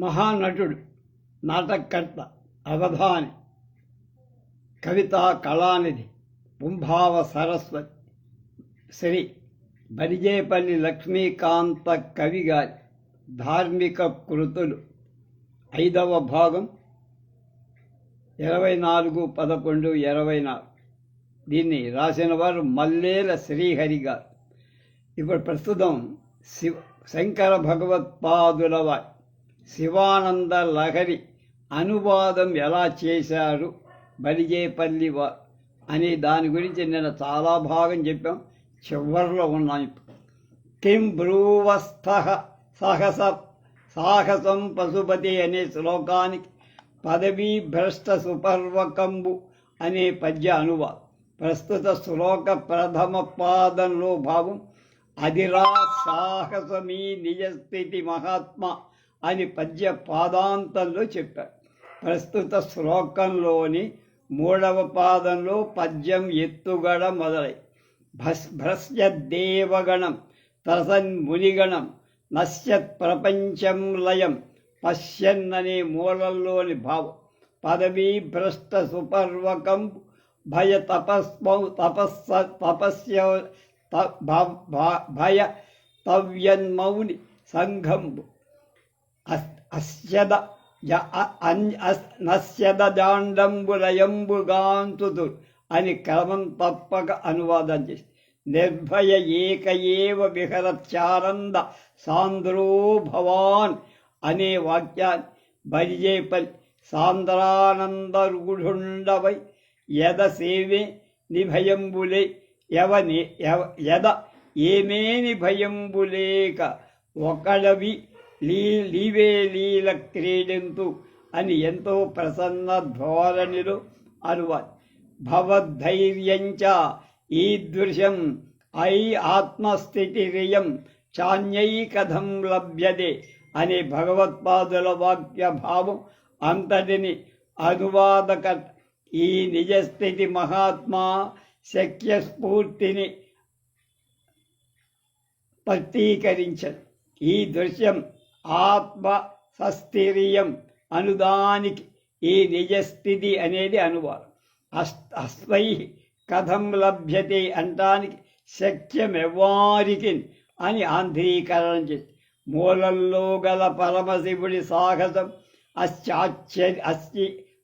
మహానటుడు, నాటకకర్త, అవధాని, కవితా కళానిధి పుంభావ సరస్వతి శ్రీ బరిజేపల్లి లక్ష్మీకాంత కవి గారి ధార్మిక కృతులు 5వ భాగం 24/11/24. దీన్ని రాసిన వారు మల్లేల శ్రీహరి గారు. ఇప్పుడు ప్రస్తుతం శంకర భగవత్పాదుల వారి శివానంద లహరి అనువాదం ఎలా చేశారు బలిజేపల్లి వారు అనే దాని గురించి నిన్న చాలా భాగం చెప్పాం. చివరిలో ఉన్నాం. కిం బ్రూవస్థ సాహసం పశుపతి అనే శ్లోకానికి పదవీ భ్రష్ట సుపర్వకంబు అనే పద్య అనువాదం. ప్రస్తుత శ్లోక ప్రథమ పాదంలో భావం అదిరా సాహసమీ నిజస్థితి మహాత్మ అని పద్య పాదాంతంలో చెప్పారు. ప్రస్తుత శ్లోకంలోని 3వ పాదంలో పద్యం ఎత్తుగడ మొదలై భ్రస్య దేవగణం తసన్మునిగణం నశ్యత్ ప్రపంచం లయం పశ్యన్ననే మూలంలోని భావం పదవీ భ్రష్ట సుపర్వకం భయ తపస్య భయ తవ్యన్మౌని సంఘంబు అస్యద నశ్యద జాండంబులయంబుగాంతుదు అని క్రమం తప్పక అనువాదం చేసి నిర్భయ ఏకయేవ విహరచానంద సాంద్రో భవాన్ అనే వాక్యాన్ని బలిజేపల్లి సాంద్రానందరుఢుండవై యద సేవే నిభయంబులే యద ఏమేని భయంబులేక ఒకడవి లీవే లీల క్రీడింతు అని ఎంతో ప్రసన్న ధోరణిలో అనువాదం. భవద్ధైర్యంచ ఈదృశం ఐ ఆత్మస్థితిరియం చాన్యై కథం లభ్యతే అనే భగవత్పాదుల వాక్య భావం అంతటిని అనువాదక ఈ నిజస్థితి మహాత్మా శక్య స్ఫూర్తిని ప్రతీకరించదు. ఈ దృశ్యం ఆత్మ సస్థిరియం అనుదానికి ఈ నిజస్థితి అనేది అనువాదం. అస్వై కథం లభ్యతే అంటానికి శక్యమెవ్వారికి అని ఆంధ్రీకరణ చేసి మూలంలో గల పరమశివుడి సాహసం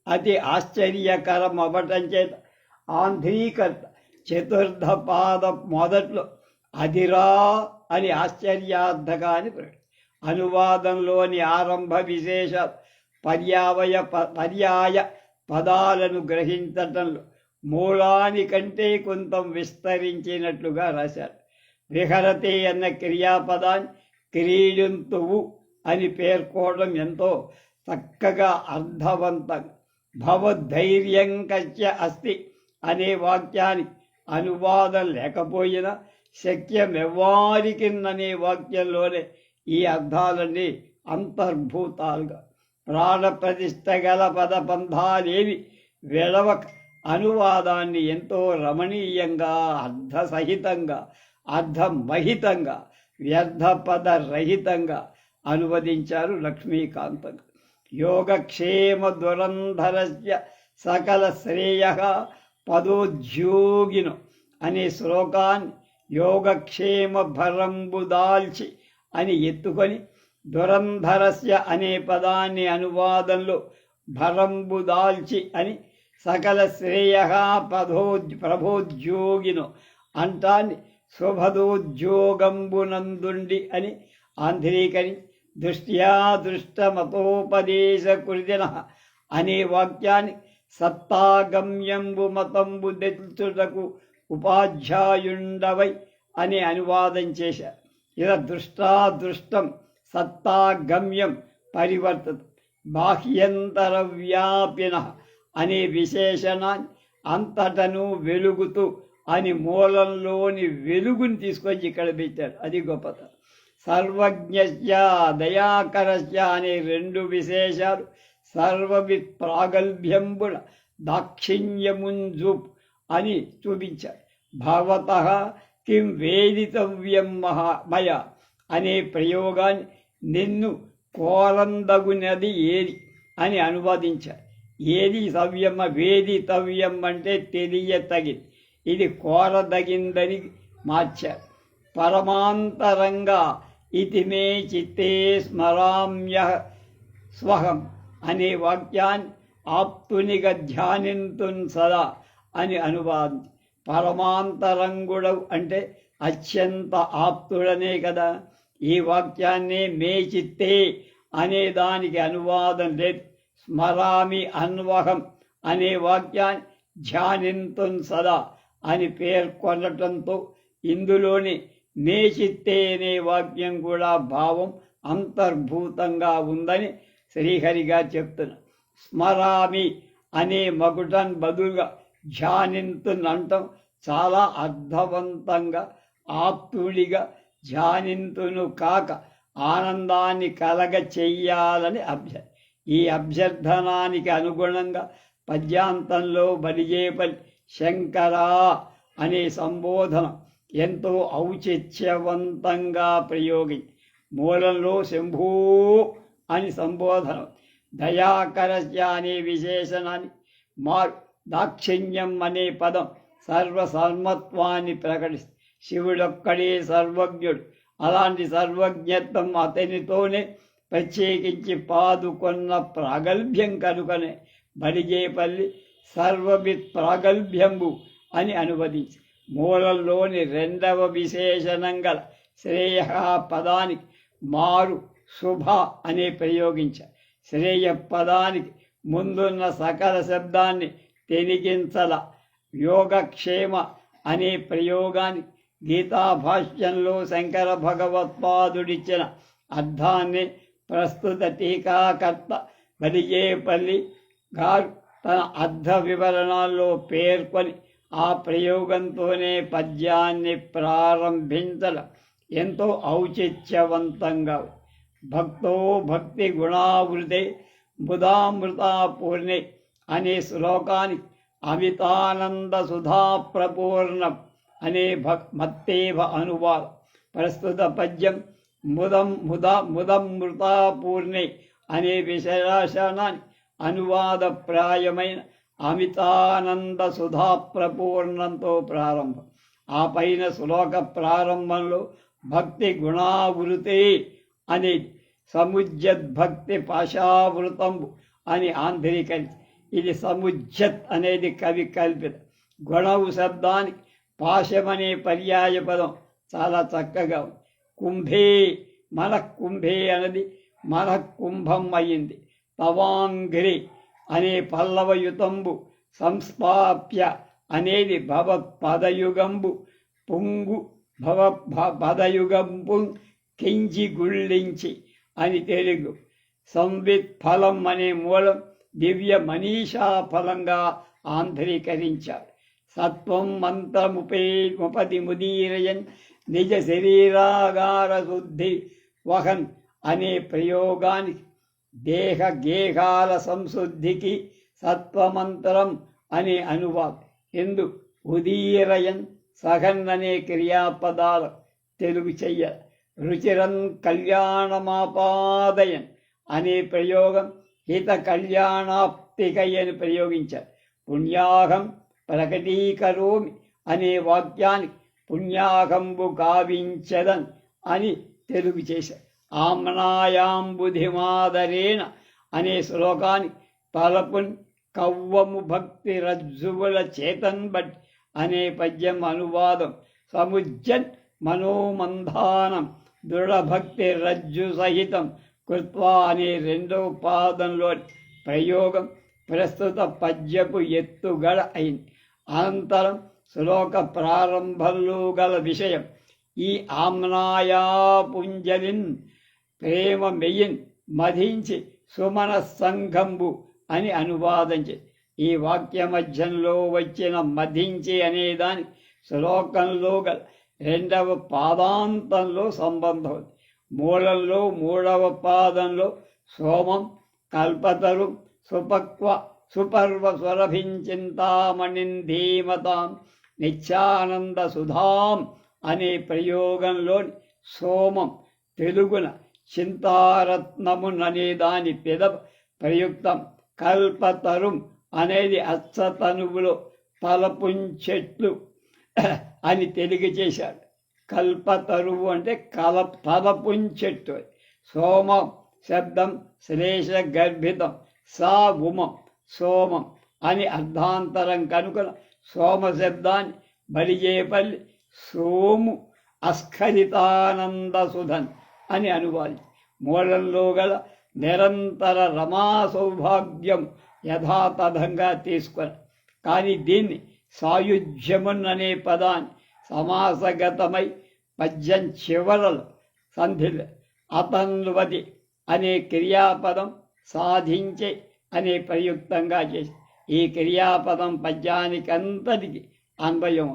అతి ఆశ్చర్యకరం అవ్వటం చేత ఆంధ్రీకర్త చతుర్థ పాద మొదట్లో అదిరా అని ఆశ్చర్యార్థకాన్ని అనువాదంలోని ఆరంభ విశేష పర్యాయ పదాలను గ్రహించటంలో మూలానికంటే కొంత విస్తరించినట్లుగా రాశారు. విహరతే అన్న క్రియాపదాన్ని క్రీడింతువు అని పేర్కోవడం ఎంతో చక్కగా అర్థవంతంగా భవద్ధైర్యం కస్య అస్తి అనే వాక్యానికి అనువాదం లేకపోయినా శక్యమెవ్వారికిన్ననే వాక్యంలోనే ఈ అర్థాలన్నీ అంతర్భూతాలుగా ప్రాణప్రతిష్ఠ గల పదబంధాలేవి వెడవక అనువాదాన్ని ఎంతో రమణీయంగా అర్థసహితంగా అర్థమహితంగా వ్యర్థపదరహితంగా అనువదించారు లక్ష్మీకాంతం. యోగక్షేమ దురంధరస్య సకల శ్రేయ పదోద్యోగిను అనే శ్లోకాన్ని యోగక్షేమ భరంబుదాల్చి అని ఎత్తుకొని దురంధరస్య అనే పదాన్ని అనువాదంలో భరంబుదాల్చి అని సకల శ్రేయ ప్రభోద్యోగిను అంటాన్ని శుభదోద్యోగంబునందుండి అని ఆంధ్రీకరి దృష్ట్యా దృష్టమతోపదేశకృతిన అనే వాక్యాన్ని సత్తాగమ్యంబు మతంబు తెచ్చుటకు ఉపాధ్యాయుండవై అని అనువాదం చేశారు. ఇలా దృష్టాదృష్టం సత్తాగమ్యం పరివర్తత బాహ్యంతర వ్యాపిన అనే విశేషణాన్ని అంతటను వెలుగుతూ అని మూలంలోని వెలుగుని తీసుకొచ్చి ఇక్కడ పెట్టారు. అది గొప్పతనం. సర్వజ్ఞస్య దయాకరస్య అనే 2 విశేషాలు సర్వవిత్ ప్రాగల్భ్యంబుల దాక్షిణ్యముంజుప్ అని చూపించారు. భగవతః కిం వేదితవ్యం మయ అనే ప్రయోగాన్ని నిన్ను కోరందగునది ఏది అని అనువాదించారు. ఏది సవ్యమ వేది తవ్యం అంటే తెలియతగింది, ఇది కోరదగిందని మార్చారు. పరమాంతరంగా ఇతి మే చిత్తే స్మరామ్య స్వహం అనే వాక్యాన్ని ఆప్తునిగా ధ్యానింతున్ సదా అని అనువాదం. పరమాంతరంగుడవు అంటే అత్యంత ఆప్తుడనే కదా. ఈ వాక్యాన్ని మే చిత్తే అనే దానికి అనువాదం లేదు. స్మరామి అన్వహం అనే వాక్యాన్ని ధ్యానింతున్ సదా అని పేర్కొనటంతో ఇందులోని మే చిత్తే అనే వాక్యం కూడా భావం అంతర్భూతంగా ఉందని శ్రీహరిగా చెప్తున్నారు. స్మరామి అనే మకుటన్ బదులుగా ధ్యానింతున్ అంటాం చాలా అర్థవంతంగా, ఆప్తుడిగా ధ్యానింతును కాక ఆనందాన్ని కలగ చెయ్యాలని ఈ అభ్యర్థనానికి అనుగుణంగా పద్యాంతంలో బలిజేపల్లి శంకరా అనే సంబోధన ఎంతో ఔచిత్యవంతంగా ప్రయోగించి మూలంలో శంభూ అని సంబోధన, దయాకరస్య అనే విశేషణాన్ని మారు, దాక్షిణ్యం అనే పదం సర్వసర్మత్వాన్ని ప్రకటిస్తుంది. శివుడొక్కడే సర్వజ్ఞుడు, అలాంటి సర్వజ్ఞత్వం అతనితోనే ప్రత్యేకించి పాదుకొన్న ప్రాగల్భ్యం కనుకనే బలిజేపల్లి సర్వవిత్ ప్రాగల్భ్యంబు అని అనువదించి మూలంలోని రెండవ విశేషణం గల శ్రేయ పదానికి మారు శుభ అనే ప్రయోగించారు. శ్రేయ పదానికి ముందున్న సకల శబ్దాన్ని తెనిగించల యోగక్షేమ అనే ప్రయోగానికి గీతాభాష్యంలో శంకర భగవత్పాదుడిచ్చిన అర్థాన్ని ప్రస్తుత టీకాకర్త బలిజేపల్లి గారు తన అర్థ వివరణాల్లో పేర్కొని ఆ ప్రయోగంతోనే పద్యాన్ని ప్రారంభించడం ఎంతో ఔచిత్యవంతంగా. భక్తో భక్తి గుణావృతే బుధామృతాపూర్ణే అనే శ్లోకానికి అమితానంద సుధాప్రపూర్ణం అనే మత్తేవ అనువాదం. ప్రస్తుత పద్యం ముదమృతాపూర్ణే అనే విశేషణానికి అనువాదప్రాయమైన అమితానంద సుధాప్రపూర్ణంతో ప్రారంభం. ఆ పైన శ్లోక ప్రారంభంలో భక్తి గుణావృతే అనేది సముజ్జద్భక్తి పాశావృతంబు అని ఆంధ్రీకరించి, ఇది సముజ్జత్ అనేది కవి కల్పిత. గుణవు శబ్దానికి పాశమనే పర్యాయ పదం చాలా చక్కగా ఉంది. కుంభే మనఃకుంభే అనేది మనఃకుంభం అయింది. తవాంఘ్రి అనే పల్లవయుతంబు సంస్థాప్య అనేది భవత్పదయుగంబు పొంగు పదయుగంపు కించి గుళ్ళించి అని తెలుగు. సంవిత్ ఫలం అనే మూలం దివ్య మనీషా ఫలంగా ఆంధ్రీకరించారు. సత్వం మంత్రముపతి ముదీరయన్ నిజ శరీరాగార శుద్ధి వహన్ అనే ప్రయోగానికి దేహ గేహాల సంశుద్ధికి సత్వమంత్రం అనే అనువాదం. ఎందు ఉదీరయన్ సహన్ అనే క్రియాపదాలు తెలుగు చెయ్య. రుచిరన్ కళ్యాణమాపాదయన్ అనే ప్రయోగం హిత కళ్యాణాప్తికై అని ప్రయోగించారు. పుణ్యాహం ప్రకటీకరోమి అనే వాక్యానికి పుణ్యాహంబు కావించదన్ అని తెలుగు చేశారు. ఆమ్నాయాంబుధిమాదరేణ అనే శ్లోకానికి తలపున్ కవ్వము భక్తి రజ్జువుల చేతన్ బట్ అనే పద్యం అనువాదం. సముజ్జన్ మనోమంధానం దృఢభక్తి రజ్జు సహితం కృత్వా అనే రెండవ పాదంలోని ప్రయోగం ప్రస్తుత పద్యపు ఎత్తుగడ అయింది. అనంతరం శ్లోక ప్రారంభంలో గల విషయం ఈ ఆమ్నాయాపుంజలిన్ ప్రేమ మెయిన్ మధించి సుమన సంఘంబు అని అనువాదించి, ఈ వాక్య మధ్యంలో వచ్చిన మధించి అనేదాని శ్లోకంలో గల రెండవ పాదాంతంలో సంబంధం. మూలంలో మూడవ పాదంలో సోమం కల్పతరు సుపర్వ స్వరభించింతామణిన్ ధీమతాం నిత్యానంద సుధాం అనే ప్రయోగంలోని సోమం తెలుగున చింతారత్నముననే దాని పెదవ ప్రయుక్తం. కల్పతరుం అనేది అచ్చతనువులో తలపుంచెట్లు అని తెలియజేశాడు. కల్పతరువు అంటే తలపుంచెట్టు. సోమం శబ్దం శ్లేష గర్భితం, సా ఉమం సోమం అని అర్ధాంతరం కనుక సోమ శబ్దాన్ని బలిజేపల్లి సోము అస్ఖలితానంద సుధన్ అని అనువాలి. మూలంలో గల నిరంతర రమా సౌభాగ్యం యథాతథంగా తీసుకొని, కానీ దీన్ని సాయుధ్యమున్ అనే పదాన్ని సమాసగతమై పద్యం చివరలు సంధిలో అతన్వది అనే క్రియాపదం సాధించే అనే ప్రయుక్తంగా చేసి ఈ క్రియాపదం పద్యానికంతటికి అన్వయం.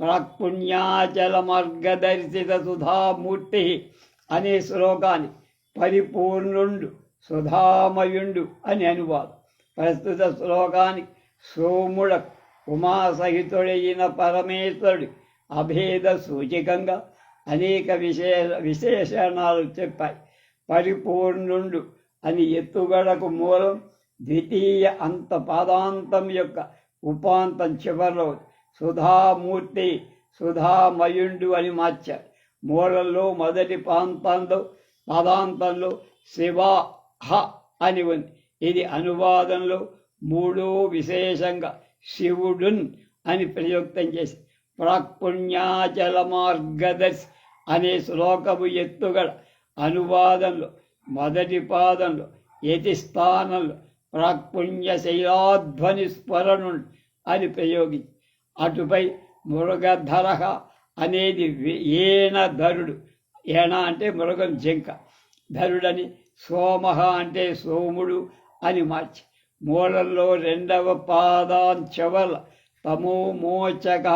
ప్రాక్పుణ్యాచల మార్గదర్శిత సుధామూర్తి అనే శ్లోకాన్ని పరిపూర్ణుండు సుధామయుండు అని అనువాదం. ప్రస్తుత శ్లోకానికి సోముడ ఉమాసహితుడైన పరమేశ్వరుడు అభేద సూచికంగా అనేక విశేషణాలు చెప్పాయి. పరిపూర్ణుండు అని ఎత్తుగడకు మూలం ద్వితీయ అంత పాదాంతం యొక్క ఉపాంతం చివరిలో సుధామూర్తి సుధామయుండు అని మార్చారు. మూలంలో మొదటి పాదాంతంలో శివా హ అని ఉంది. ఇది అనువాదంలో మూడో విశేషంగా శివుడున్ అని ప్రయుక్తం చేసి ప్రాక్పుణ్యాచల మార్గదర్శి అనే శ్లోకము ఎత్తుగడ అనువాదంలో మొదటి పాదంలో యతి స్థానంలో ప్రాక్పుణ్య శైలాధ్వని స్మరణుడు అని ప్రయోగించి అటుపై మృగధర అనేది ఏణధరుడు, ఏణ అంటే మృగం జింక, ధరుడని సోమహ అంటే సోముడు అని మార్చి మూలంలో రెండవ పాదాంచవల తమో మోచక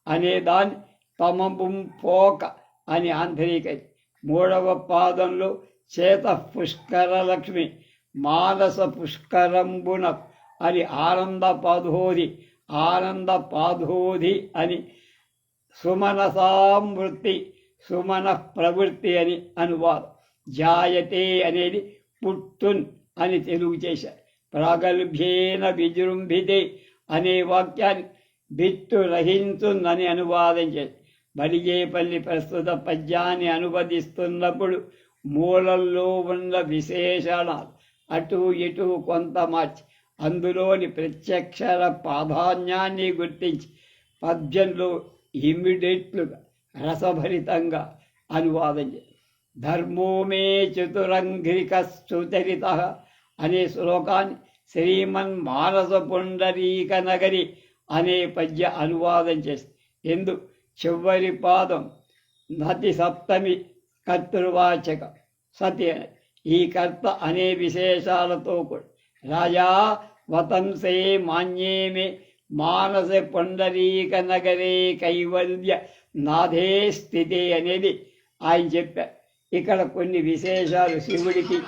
అనే దాన్ని తమబుం పోక అని ఆంతరికరి. మూడవ పాదంలో చేత పుష్కర లక్ష్మి మానస పుష్కరంబున అని ఆనంద పాధోధి అని సుమనసామృతి సుమన ప్రవృత్తి అని అనువాదం. జాయతే అనేది పుట్టున్ అని తెలుగు చేశారు. ప్రాగల్భ్యేన విజృంభితే అనే వాక్యాన్ని బిత్తు రహించుందని అనువాదం చేసి బలిజేపల్లి ప్రస్తుత పద్యాన్ని అనువదిస్తున్నప్పుడు మూలంలో ఉన్న విశేషణాలు అటు ఇటు కొంత మార్చి అందులోని ప్రత్యక్షర ప్రాధాన్యాన్ని గుర్తించి పద్యంలో ఇమ్మీడియట్లుగా రసభరితంగా అనువాదం చేసి ధర్మో మే చతురంఘ్రిక సుచరిత అనే శ్లోకాన్ని శ్రీమన్ మానస పుండరీక నగరి అనే పద్య అనువాదం చేసి ఎందు చివరి పాదం నతి సప్తమి కర్తృవాచక సతి ఈ కర్త అనే విశేషాలతో కూడా రాజా వతంసే మాన్యేమే మానస పుండరీక నగరే కైవల్య నాథే స్థితి అనేది ఆయన చెప్పారు. ఇక్కడ కొన్ని విశేషాలు శివుడికి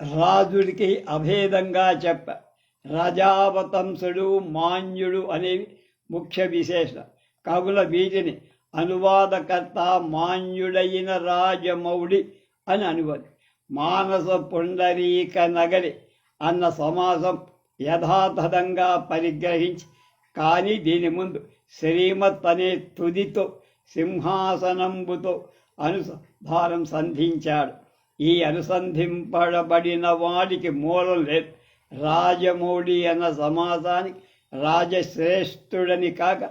రాజుడికి అభేదంగా చెప్ప రాజావతంసుడు మాన్యుడు అనేవి ముఖ్య విశేషం. కావున వీటిని అనువాదకర్త మాన్యుడైన రాజమౌడి అని అనువది. మానస పుండరీక నగరి అన్న సమాసం యథాతథంగా పరిగ్రహించి కానీ దీని ముందు శ్రీమత్ అనే తుదితో సింహాసనంబుతో అనుసంధానం సంధించాడు. ఈ అనుసంధింపబడిన వాడికి మూలం లేదు. రాజమౌళి అన్న సమాసానికి రాజశ్రేష్ఠుడని కాక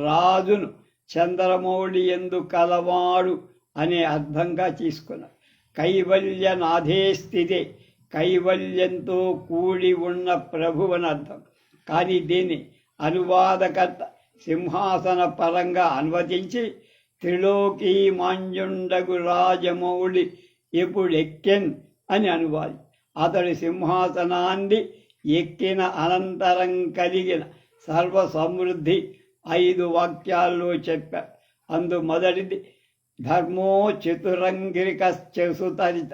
రాజును చంద్రమౌళి ఎందు కలవాడు అనే అర్థంగా తీసుకున్నాడు. కైవల్య నాథే స్థితి కైవల్యంతో కూడి ఉన్న ప్రభువని అర్థం. కానీ దీన్ని అనువాదకర్త సింహాసన పరంగా అనువదించి త్రిలోకీ మాంజుండగు రాజమౌళి ఎప్పుడెక్కెన్ అని అనువాలి. అతడి సింహాసనాన్ని ఎక్కిన అనంతరం కలిగిన సర్వ సమృద్ధి 5 వాక్యాల్లో చెప్పారు. అందు మొదటిది ధర్మో చతురంగిరికశ్చసుతరిత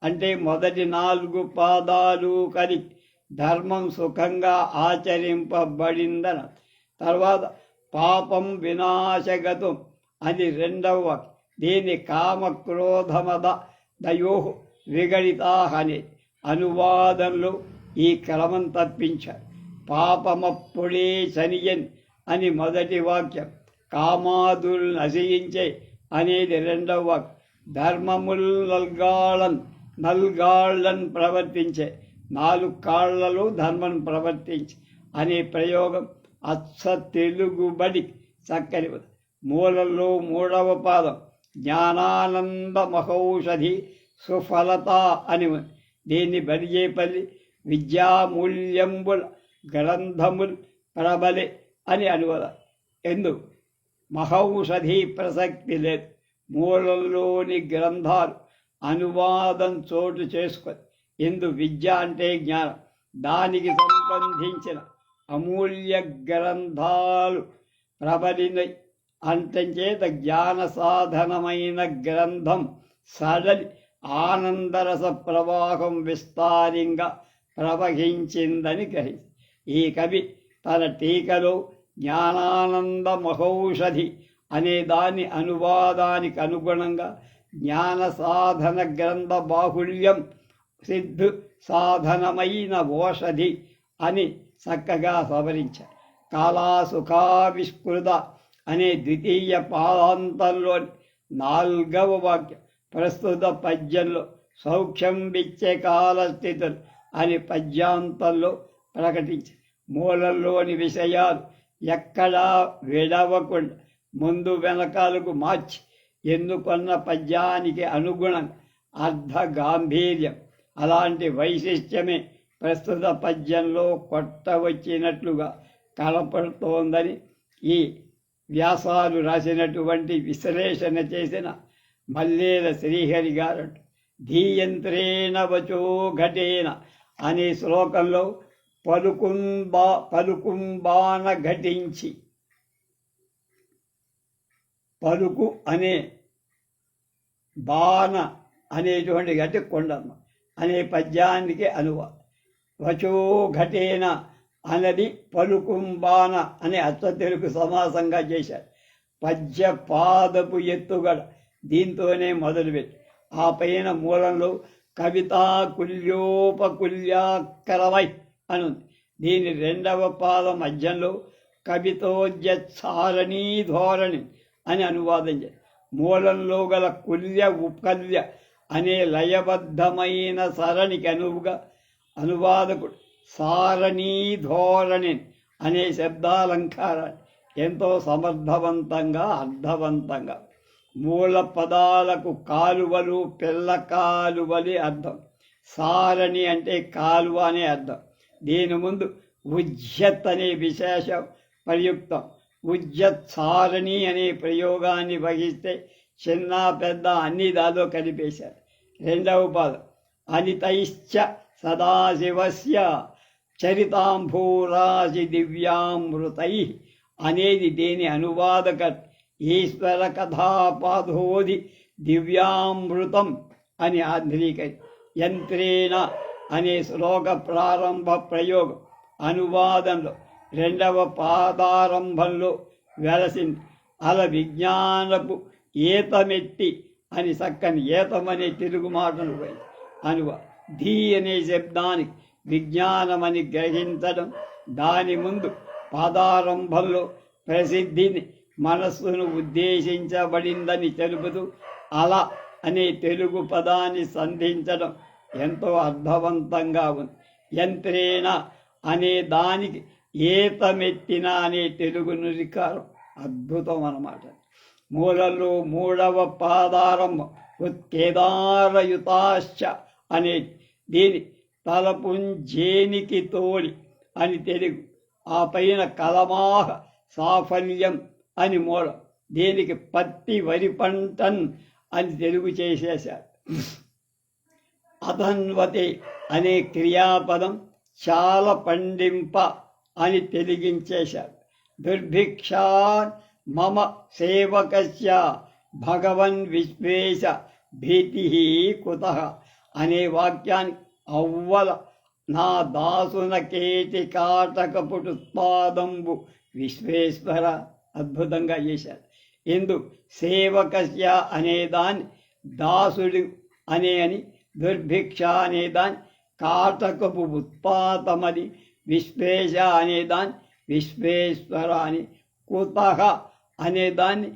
అంటే మొదటి 4 పాదాలు కలిగి ధర్మం సుఖంగా ఆచరింపబడిందన. తర్వాత పాపం వినాశగతం అది 2వ వాక్యం. దీన్ని కామక్రోధమద దయో విగడితాహ అనే అనువాదంలో ఈ క్రమం తప్పించారు. పాపమప్పుడే చనియన్ అని మొదటి వాక్యం, కామాదులు నశయించే అనేది 2వ వాక్యం, ధర్మముల్ నల్గాళ్ళన్ ప్రవర్తించే 4 కాళ్లలో ధర్మం ప్రవర్తించి అనే ప్రయోగం అచ్చ తెలుగుబడి చక్కని మూలంలో 3వ పాదం జ్ఞానానంద మహౌషధి సుఫలత అని ఉంది. దీన్ని బడిజేపల్లి విద్యామూల్యంబుల గ్రంథముల్ ప్రబలే అని అనువాదం. ఎందుకు మహౌషధి ప్రసక్తి లేదు. మూలంలోని గ్రంథాలు అనువాదం చోటు చేసుకొని ఎందు విద్య అంటే జ్ఞానం, దానికి సంబంధించిన అమూల్య గ్రంథాలు ప్రబలినై అంతచేత జ్ఞాన సాధనమైన గ్రంథం సడలి ఆనందరస ప్రవాహం విస్తారంగా ప్రవహించిందని గ్రహించి ఈ కవి తన టీకలో జ్ఞానానంద మహౌషధి అనే దాని అనువాదానికి అనుగుణంగా జ్ఞాన సాధన గ్రంథ బాహుళ్యం సిద్ధు సాధనమైన ఓషధి అని చక్కగా సవరించారు. కాలాసుఖావిష్కృత అనే ద్వితీయ పాదాంతంలోని 4వ వాక్యం ప్రస్తుత పద్యంలో సౌఖ్యం విచ్చే కాలస్థితులు అని పద్యాంతంలో ప్రకటించారు. మూలంలోని విషయాలు ఎక్కడా విడవకుండా ముందు వెనకాలకు మార్చి ఎన్నుకొన్న పద్యానికి అనుగుణంగా అర్ధ గాంభీర్యం అలాంటి వైశిష్ట్యమే ప్రస్తుత పద్యంలో కొట్టవచ్చినట్లుగా కనపడుతోందని ఈ వ్యాసాలు రాసినటువంటి విశ్లేషణ చేసిన మల్లేల శ్రీహరి గారు ధీయంత్రేణ వచో ఘటేన అనే శ్లోకంలో పలుకుంబాన ఘటించి పలుకు అనే బాణ అనేటువంటి గట్టి కొండమ్మ అనే పద్యానికి అనువాదం. వచో ఘటేన అన్నది పలుకుంబాన అనే అచ్చ తెలుగు సమాసంగా చేశారు. పద్య పాదపు ఎత్తుగడ దీంతోనే మొదలుపెట్టి ఆ పైన మూలంలో కవితా కుల్యోపకుల్యాకరవై అనుంది. దీని 2వ పాద మధ్యంలో కవితోజ్యత్సారణీ ధోరణి అని అనువాదం చేశారు. మూలంలో గల కుల్య ఉపకల్య అనే లయబద్ధమైన సరణికి అనువుగా అనువాదకుడు సారణీ ధోరణి అనే శబ్దాలంకారాన్ని ఎంతో సమర్థవంతంగా అర్థవంతంగా మూల పదాలకు కాలువలు పిల్ల కాలువలి అర్థం, సారణి అంటే కాలువ అనే అర్థం. దీని ముందు ఉజ్జత్ అనే విశేషం ప్రయుక్తం. ఉజ్జత్ సారణి అనే ప్రయోగాన్ని వహిస్తే చిన్న పెద్ద అన్ని దాలో కలిపేశారు. 2వ పాదం అనితైశ్చ సదాశివస్య చరితాంభూరాశి దివ్యామృతై అనేది దేని అనువాదక ఈశ్వర కథాపాధోది దివ్యామృతం అని ఆంధ్రీకరి. యంత్రేణ అనే శ్లోక ప్రారంభ ప్రయోగం అనువాదంలో 2వ పాదారంభంలో వెలసింది. అల విజ్ఞానపు ఏతమెత్తి అని చక్కని ఏతమనే తెలుగు మాటను పోయి అనువా ధీ అనే శబ్దానికి విజ్ఞానమని గ్రహించడం, దాని ముందు పాదారంభంలో ప్రసిద్ధిని మనస్సును ఉద్దేశించబడిందని తెలుపుతూ అల అనే తెలుగు పదాన్ని సంధించడం ఎంతో అర్థవంతంగా ఉంది. యంత్రేణ అనే దానికి ఏతమెత్తిన అనే తెలుగు నురికారం అద్భుతం అన్నమాట. మూలంలో 3వ పాదారంభం ఉత్కేదారయుతాశ్చ అనే దీని తలపుంజేనికి తోడి అని తెలుగు, ఆ పైన కలమాహ సాఫల్యం అని మూలం, దీనికి పత్తి వరి పంటన్ అని తెలుగు చేసేశారు. అధన్వతే అనే క్రియాపదం చాలా పండింప అని తెలిగించేశారు. దుర్భిక్షాన్ మమ సేవకస్య భగవన్ విశ్వేశ భీతి కుతః అనే వాక్యానికి అవ్వల నా దాసునకేటి కాటకపుటుత్పాదంబు విశ్వేశ్వర అద్భుతంగా చేశారు. ఎందు సేవకస్య అనేదాన్ని దాసుడు అని, దుర్భిక్ష అనేదాన్ని కాటకపు ఉత్పాతమని, విశ్వేశ అనేదాన్ని విశ్వేశ్వర అని, కుతః అనేదాన్ని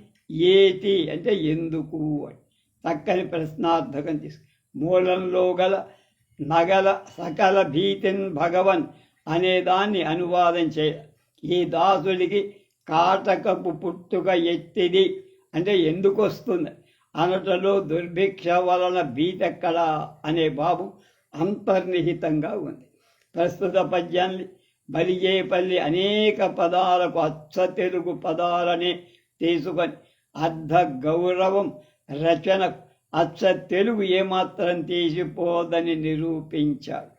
ఏటి అంటే ఎందుకు అని చక్కని ప్రశ్నార్థకం తీసుకు మూలంలో గల నగల సకల భీతిన్ భగవన్ అనేదాన్ని అనువాదం చేయ. ఈ దాసుడికి కాటకపు పుట్టుక ఎత్తిది అంటే ఎందుకు వస్తుంది అనటలో దుర్భిక్ష వలన భీతెక్కడ అనే భావం అంతర్నిహితంగా ఉంది. ప్రస్తుత పద్యాన్ని బలిజేపల్లి అనేక పదాలకు అచ్చ తెలుగు పదాలనే తీసుకొని అర్ధ గౌరవం రచన అచ్చ తెలుగు ఏమాత్రం తీసిపోదని నిరూపించాడు.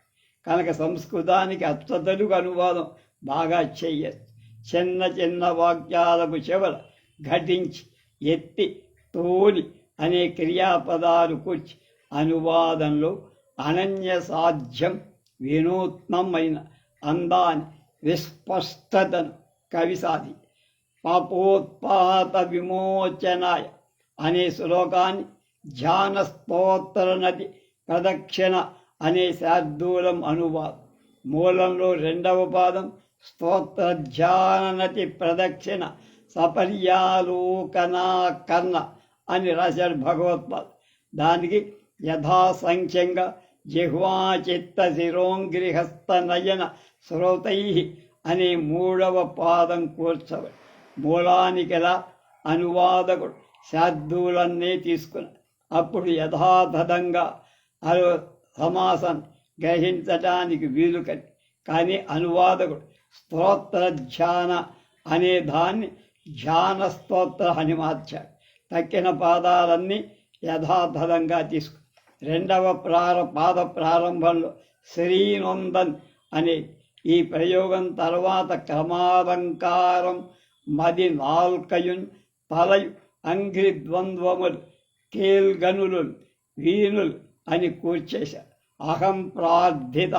కనుక సంస్కృతానికి అచ్చ తెలుగు అనువాదం బాగా చెయ్యచ్చు. చిన్న చిన్న వాక్యాలకు చివర ఘటించి, ఎత్తి, తోలి అనే క్రియాపదాలు కూర్చి అనువాదంలో అనన్య సాధ్యం వినూత్నమైన అందాన్ని, విస్పష్టతను కవి సాధి. పాపోత్పాత విమోచనాయ అనే శ్లోకాన్ని ధ్యాన స్తోత్ర నది ప్రదక్షిణ అనే శార్దూలం అనువాదం. మూలంలో రెండవ పాదం స్తోత్ర ధ్యాన నతి ప్రదక్షిణ సపర్యాలోకనా కర్ణ అని రాశాడు భగవత్పాద. దానికి యథాసంఖ్యంగా జిహ్వాచిత్త శిరోంగ్రిహస్త నయన శ్రోతై అనే మూడవ పాదం కూర్చబడి మూలానికిలా అనువాదకుడు శార్దూలన్నే తీసుకున్నాడు. అప్పుడు యథాతథంగా సమాసం గ్రహించటానికి వీలు కలి. కానీ అనువాదకుడు స్తోత్ర ధ్యాన అనే దాన్ని ధ్యాన స్తోత్ర అని మార్చాడు. తక్కిన పాదాలన్నీ యథాతథంగా తీసుకు రెండవ పాద ప్రారంభంలో శ్రీనొందన్ అనే ఈ ప్రయోగం తర్వాత క్రమాలంకారం మది నాల్కయున్ తలయు అంగ్రి ద్వంద్వములు కేల్గనులు వీణులు అని కూర్చేశారు. అహం ప్రార్థిత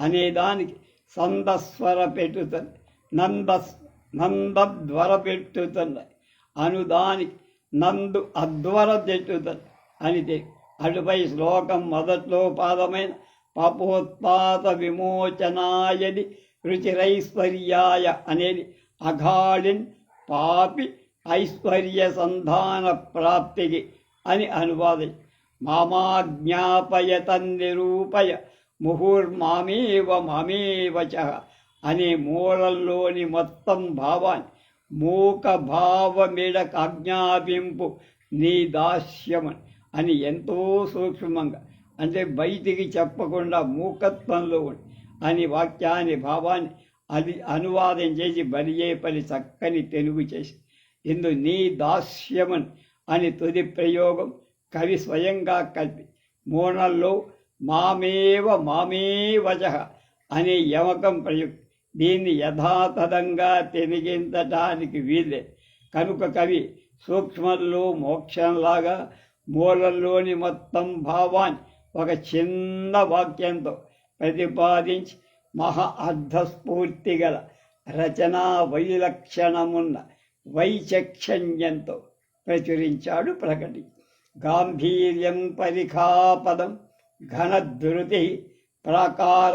అనేదానికి సందస్వర పెట్టుతుంది, నందద్వర పెట్టుతుంది, అనుదానికి నందు అద్వర పెట్టుతుంది అని. అటుపై శ్లోకం మొదట్లో పాదమైన పాపోత్పాత విమోచనాయది రుచిరైశ్వర్యాయ అనేది అఘాళిన్ పాపి ఐశ్వర్య సంధాన ప్రాప్తికి అని అనువాదం. మామాజ్ఞాపయతన్నిరూపయ ముహుర్మామేవ మామేవ చ అనే మూలంలోని మొత్తం భావాన్ని మూక భావమిడక ఆజ్ఞాపింపు నీ దాస్యమని అని ఎంతో సూక్ష్మంగా, అంటే బయటికి చెప్పకుండా మూకత్వంలో అని వాక్యాన్ని భావాన్ని అది అనువాదం చేసి బలిజేపల్లి చక్కని తెలుగు చేసి ఇందు నీ దాస్యమన్ అని తుది ప్రయోగం కవి స్వయంగా కల్పి మూలంలో మామేవ మామేవచ అనే యమకం ప్రయుక్తి. దీన్ని యథాతథంగా తెనిగించటానికి వీలే కనుక కవి సూక్ష్మంలో మోక్షంలాగా మూలంలోని మొత్తం భావాన్ని ఒక చిన్న వాక్యంతో ప్రతిపాదించి మహా అర్థస్ఫూర్తి గల రచనా వైలక్షణమున్న వైచక్షణ్యంతో ప్రచురించాడు ప్రకటి. గాంభీర్యం పరిఖాపదం ఘనధృతి ప్రాకార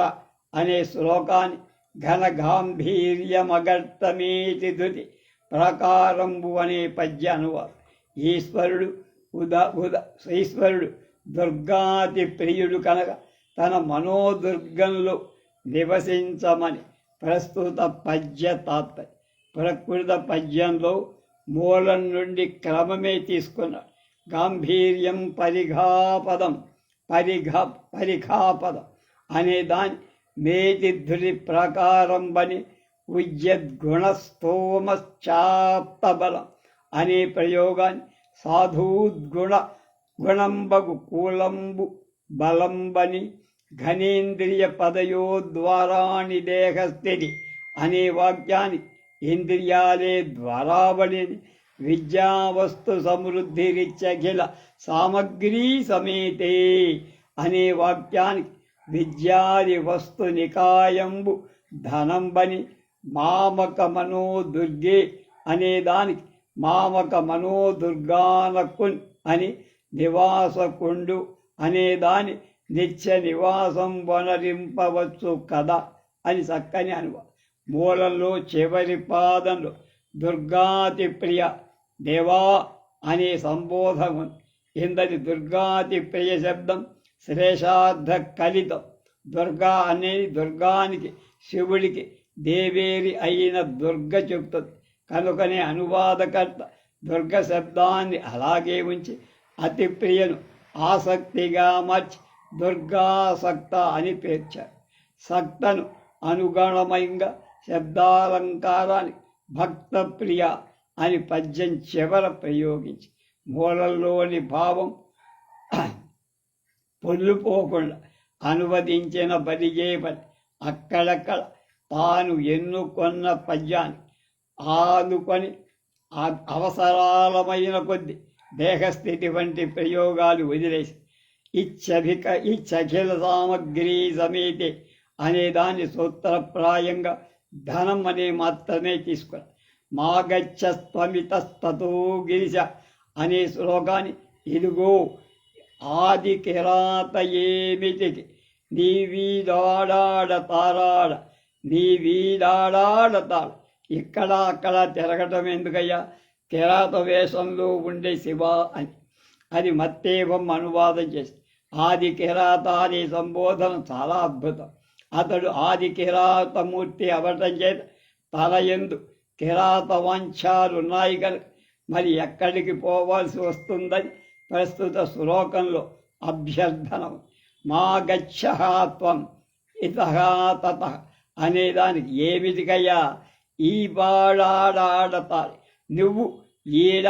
అనే శ్లోకాన్ని ఘన గాంభీర్యమగర్తమేటి ధృతి ప్రాకారంబు అనే పద్య అనువాదం. ఈశ్వరుడు దుర్గాతి ప్రియుడు కనుక తన మనోదుర్గంలో నివసించమని ప్రస్తుత పద్య తాత్పర్యం. ప్రకృత పద్యంలో మూలం నుండి క్రమమే తీసుకున్నాడు. గాంభీర్యం పరిఘాపదం అనే దాని మేతిధుడి ప్రాకారం బని ఉజ్జద్గుణస్థోమశ్చాప్తబలం అనే ప్రయోగాన్ని గుణంబగు కూలంబు బలంబని ఘనేంద్రియ పదయోద్వారాణి దేహస్థితి అనే వాక్యాన్ని ఇంద్రియాలే ద్వారావళిని విద్యావస్తు సమృద్ధిరిచ్చఖిల సామగ్రీ సమేతే అనే వాక్యానికి విద్యాది వస్తు నికాయంబు ధనంబని, మామక మనోదుర్గే అనే దానికి మామక మనోదుర్గానకున్ అని, నివాసకుండు అనే దాని నిత్య నివాసం వనరింపవచ్చు కదా అని చక్కని అనుభవం. మూలంలో చివరి పాదంలో దుర్గాతి ప్రియ దేవా అనే సంబోధం. ఇందరి దుర్గాతి ప్రియ శబ్దం శ్రేషార్థ కలితం. దుర్గా అనేది దుర్గానికి శివుడికి దేవేరి అయిన దుర్గ చెప్తుంది. కనుకనే అనువాదకర్త దుర్గ శబ్దాన్ని అలాగే ఉంచి అతి ప్రియను ఆసక్తిగా మార్చి దుర్గాసక్త అని పేర్చారు. సక్తను అనుగణమయంగా శబ్దాలంకారానికి భక్త ప్రియ అని పద్యం చివర ప్రయోగించి మూలంలోని భావం పొల్లుపోకుండా అనువదించిన బలిగే బలి అక్కడక్కడ తాను ఎన్నుకొన్న పద్యాన్ని ఆదుకొని అవసరాలమైన కొద్ది దేహస్థితి వంటి ప్రయోగాలు వదిలేసి ఇచ్చఖిల సామగ్రీ సమేతే అనే దాన్ని సూత్రప్రాయంగా ధనం అనే మాత్రమే తీసుకుని మాగచ్చస్త్వమితస్తతో గిరిశ అనే శ్లోకాన్ని ఇదిగో ఆది కిరాత ఏమిటికి నీ వీడాడ తారాడ నీ వీడాడ తాడ. ఇక్కడ అక్కడ తిరగటం ఎందుకయ్యా? కిరాత వేషంలో ఉండే శివ అని. అది మత్తేవం అనువాదం చేసి ఆది కిరాత అనే సంబోధన చాలా అద్భుతం. అతడు ఆది కిరాతమూర్తి అవటం చేత తల యందు కిరాత వాంఛాలున్నాయి కనుక మరి ఎక్కడికి పోవాల్సి వస్తుందని ప్రస్తుత శ్లోకంలో అభ్యర్థనం. మా గచ్చహాత్వం ఇతః తతః అనేదానికి ఏమిటికయ్యా? ఈ బాడాడాడతారు నువ్వు ఈడ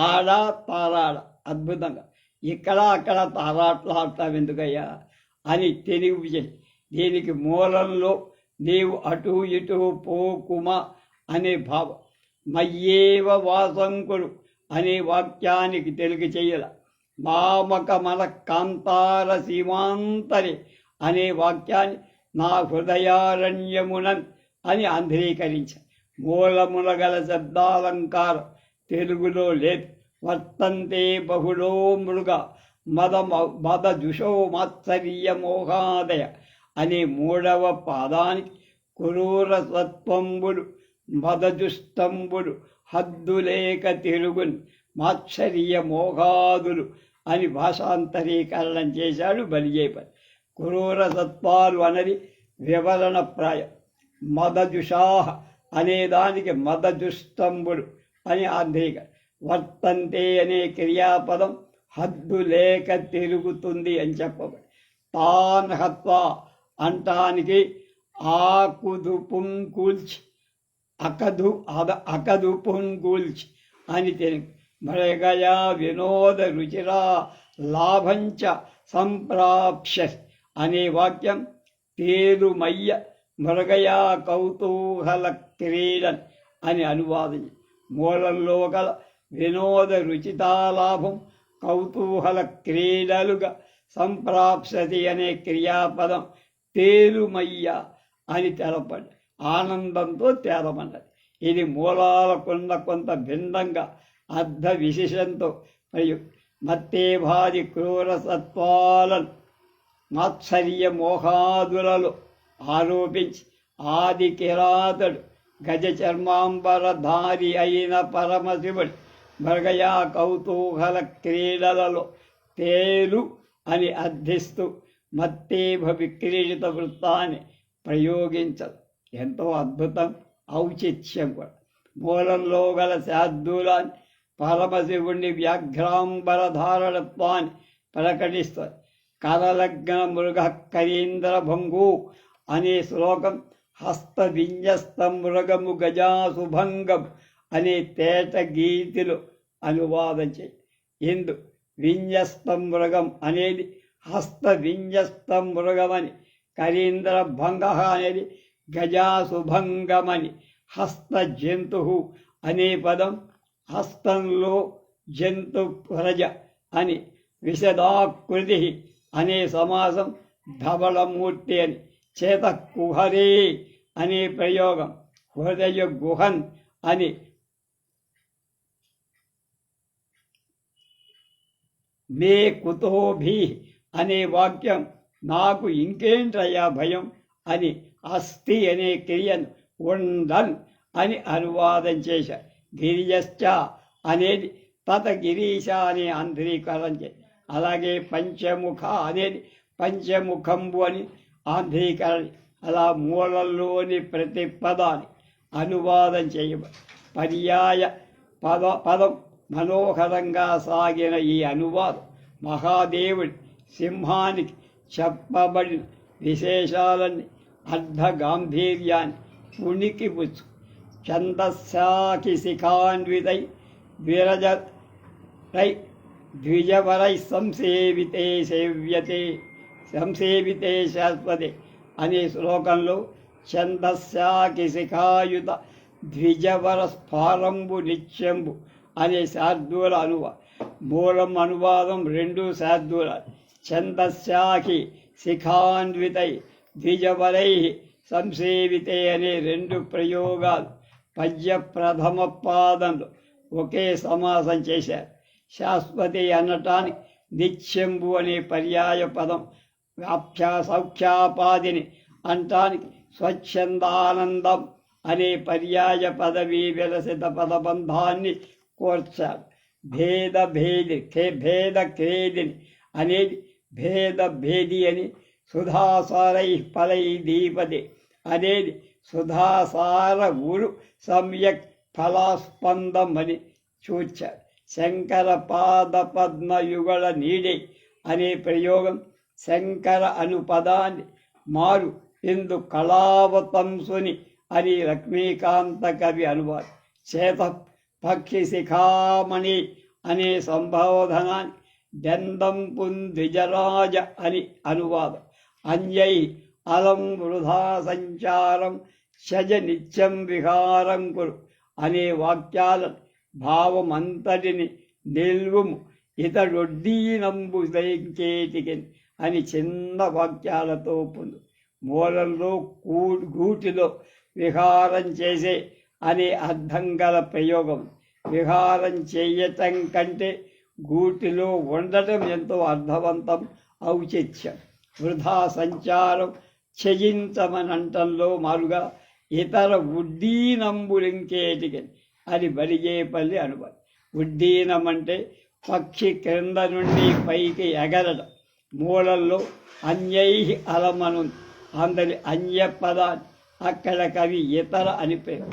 ఆడ తారాడ. అద్భుతంగా ఇక్కడ అక్కడ తారాట్లాడతావు ఎందుకయ్యా అని తెలివి చేసి దీనికి మూలంలో నీవు అటు ఇటు పోకుమా అనే భావం. మయ్యేవ వాసంకుడు అనే వాక్యానికి తెలుగు చెయ్యాల. మామక మన కాంతార సీమాంతరి అనే వాక్యాన్ని నా హృదయారణ్యమునన్ అని ఆంధ్రీకరించారు. మూలముల గల శబ్దాలంకారం తెలుగులో లేదు. వర్తంతే బహుళో మృగ మద జుషో మాత్సర్య మోహాదయ అనే మూడవ పాదానికి క్రూర సత్వంబుడు మదజుష్టంబుడు హద్దులేక తిరుగున్ మాత్సర్య మోహాదులు అని భాషాంతరీకరణం చేశాడు బలిజేపతి. క్రూర సత్వాలు అనేది వివరణప్రాయం. మదజుషాహ అనేదానికి మదజుష్టంబుడు అని ఆంధ్రీకరణ. వర్తంతే అనే క్రియాపదం హద్దు లేక తిరుగుతుంది అని చెప్పబడి తాన్ హత్వా అంటానికి ఆకుదుపుం కూల్చి అకదుపుం కూల్చి అని తెలుగు. మృగయా వినోద రుచిరా లాభంచ సంప్రాప్య అనే వాక్యం తేలుమయ్య మృగయా కౌతూహల క్రీడన్ అని అనువాదం. మూలంలో గల వినోద రుచితాలాభం కౌతూహల క్రీడలుగా సంప్రాప్సతి అనే క్రియాపదం తేలుమయ్య అని తెలపండి. ఆనందంతో తేలమన్నది. ఇది మూలాలకున్న కొంత భిన్నంగా అర్ధ విశేషంతో మరియు మత్తేభాది క్రూర సత్వాలను మాత్సర్య మోహాదులలో ఆరోపించి ఆది కిరాతుడు గజ చర్మాంబరధారి అయిన పరమశివుడు మృగయా కౌతూహల క్రీడలలో తేలు అని అర్థిస్తూ మత్తేభ విక్రీడిత వృత్తాన్ని ప్రయోగించదు. ఎంతో అద్భుతం, ఔచిత్యం కూడా. మూలంలో గల శార్దూలాన్ని పరమశివుణ్ణి వ్యాఘ్రాంబరధారణత్వాన్ని ప్రకటిస్తుంది. కరలగ్న మృగ కరీంద్ర భంగు అనే శ్లోకం హస్త విన్యస్త మృగము గజాసుభంగం అనే తేట గీతిలో అనువాదం చేయి. ఇందు విన్యస్త మృగం అనేది హస్త విన్యస్త మృగమని, కరీంద్ర భంగ అనేది గజాసుభంగమని, హస్త జంతు అనే పదం హస్తంలో జంతు ప్రజ అని, విశదాకృతి అనే సమాసం ధవళమూర్తి అని, చేత కుహరే అనే ప్రయోగం హృదయ గుహన్ అని, మే కుతోభి అనే వాక్యం నాకు ఇంకేంటయ్యా భయం అని, అస్థి అనే క్రియను ఉండన్ అని అనువాదం చేశారు. గిరిజశ్చ అనేది తత గిరీశ అనే ఆంధ్రీకరణ చేశారు. అలాగే పంచముఖ అనేది పంచముఖంబు అని ఆంధ్రీకరణ. అలా మూలంలోని ప్రతి పదాన్ని అనువాదం చేయబడి పర్యాయ పదం మనోహరంగా సాగిన ఈ అనువాదం మహాదేవుడి సింహానికి చెప్పబడిన విశేషాలన్నీ అర్ధగాంభీర్యాన్ని ఉనికిపుచ్చు. ఛందస్సాకి శిఖాన్వితై విరజై ద్విజవరై సంసేవితే శాశ్వతే అనే శ్లోకంలో ఛందస్సాకి శిఖాయుత ద్విజవర స్ఫారంబు నిత్యంబు అనే శార్దూల అనువాదం. మూలం అనువాదం రెండు శార్దూలాలు. ఛందస్సాకి శిఖాన్వితై ద్విజవరై సంసేవితే అనే రెండు ప్రయోగాలు పద్య ప్రథమ పాదంలో ఒకే సమాసం చేశారు. శాశ్వతి అనటానికి నిత్యంబు అనే పర్యాయ పదం, సౌఖ్యాపాదిని అంటానికి స్వచ్ఛందానందం అనే పర్యాయ పదవీ విలసిత పదబంధాన్ని కోర్చారు. భేద ఖేదిని అనేది భేది అని, సుధాసారై ఫలై దీపది అనేది సుధాసార గురు సమ్యక్ ఫలాస్పందం అని చూచారు. శంకర పాద పద్మయుగళ నీడే అనే ప్రయోగం శంకర అను పదాన్ని మారు ఇందు కళావతంసుని అని లక్ష్మీకాంత కవి అనువాదం. చేత పక్షి శిఖామణి అనే సంబోధనాన్ని దందం పుంద్విజరాజ అని అనువాదం. అంజై అలం వృధా సంచారం శజ నిత్యం విహారం కురు అనే వాక్యాలను భావమంతటిని నిల్వుము ఇతడొడ్డీనంబు దయించేటికి అని చిన్న వాక్యాలతో పొందు. మూలంలో గూటిలో విహారం చేసే అనే అర్థం గల ప్రయోగం. విహారం చేయటం కంటే గూటిలో ఉండటం ఎంతో అర్థవంతం, ఔచిత్యం. వృధా సంచారం త్యజించమనంటంలో మారుగా ఇతర ఉడ్డీనంబులింకేటికి అని బలిజేపల్లి అనువాదం. ఉడ్డీనం అంటే పక్షి క్రింద నుండి పైకి ఎగరడం. మూలంలో అన్యై అలమను అందరి అన్య పదాన్ని అక్కడ కవి ఇతర అని పేరు.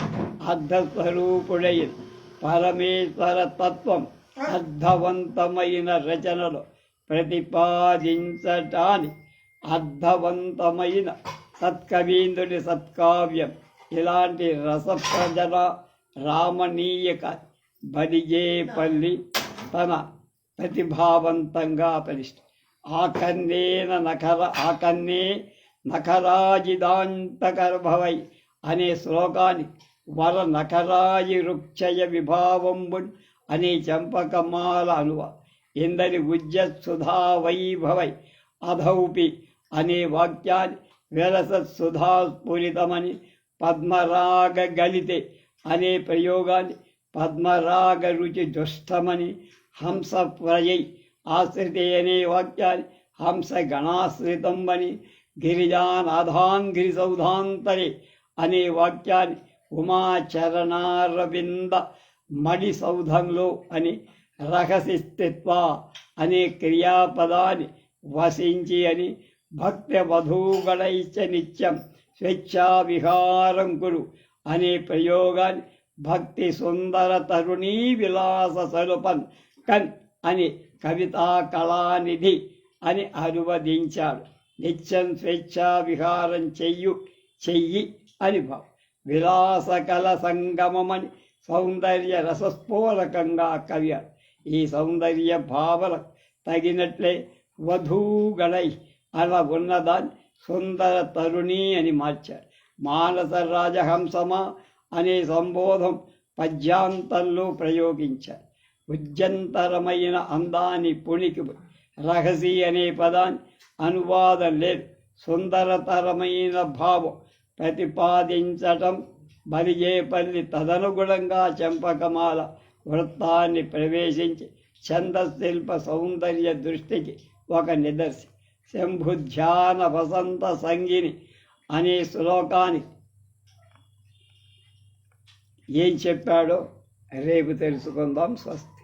అర్ధస్వరూపుడైన పరమేశ్వర తత్వం అర్థవంతమైన రచనలో ప్రతిపాదించటానికి అర్థవంతమైన సత్కవీంద్రుడి సత్కావ్యం. ఇలాంటి రసప్రజల రామణీయక బలిజేపల్లి తన ప్రతిభావంతంగా పరిష్ట. ఆకన్నే నఖరాజిదాంతకర్భవై అనే శ్లోకాన్ని వర నఖరాజి రుక్షయ విభావంబున్ అనే చంపకమాల అనువా. ఇందరి ఉజ్జత్సుధా వైభవై అధౌపి అనే వాక్యాన్ని విలసత్సుధాస్ఫురితమని, పద్మరాగ గలితే అనే ప్రయోగాన్ని పద్మరాగ రుచి దుష్టమని, హంసప్రయై ఆశ్రితే అనే వాక్యాన్ని హంస గణాశ్రితం అని, గిరిజానాథాంఘ్రి సౌధాంతరే అనే వాక్యాన్ని ఉమాచరణారవింద మడి సౌధంలో అని, రహసిస్థిత్వ అనే క్రియాపదాన్ని వసించి అని, భక్త వధూగణైశ్చ నిత్యం స్వేచ్ఛా విహారం కురు అనే ప్రయోగాన్ని భక్తి సుందర తరుణీ విలాస స్వరూపన్ కన్ అని కవితా కళానిధి అని అనువదించాడు. నిత్యం స్వేచ్ఛా విహారం చెయ్యి అని భావం. విలాసకల సంగమమని సౌందర్య రసస్ఫోరకంగా కవ్యాడు. ఈ సౌందర్య భావన తగినట్లే వధూగణై అలా ఉన్నదాన్ని సుందర తరుణి అని మార్చారు. మానస రాజహంసమా అనే సంబోధం పద్యాంతంలో ప్రయోగించారు. ఉజ్జంతరమైన అందాన్ని పుణికి రహసి అనే పదాన్ని అనువాదం లేదు. సుందరతరమైన భావం ప్రతిపాదించటం బలిజేపల్లి తదనుగుణంగా చెంపకమాల వృత్తాన్ని ప్రవేశించి ఛందశిల్ప సౌందర్య దృష్టికి ఒక నిదర్శనం. శంభుధ్యాన వసంత సంగిని అనే శ్లోకానికి ఏం చెప్పాడో రేపు తెలుసుకుందాం. స్వస్తి.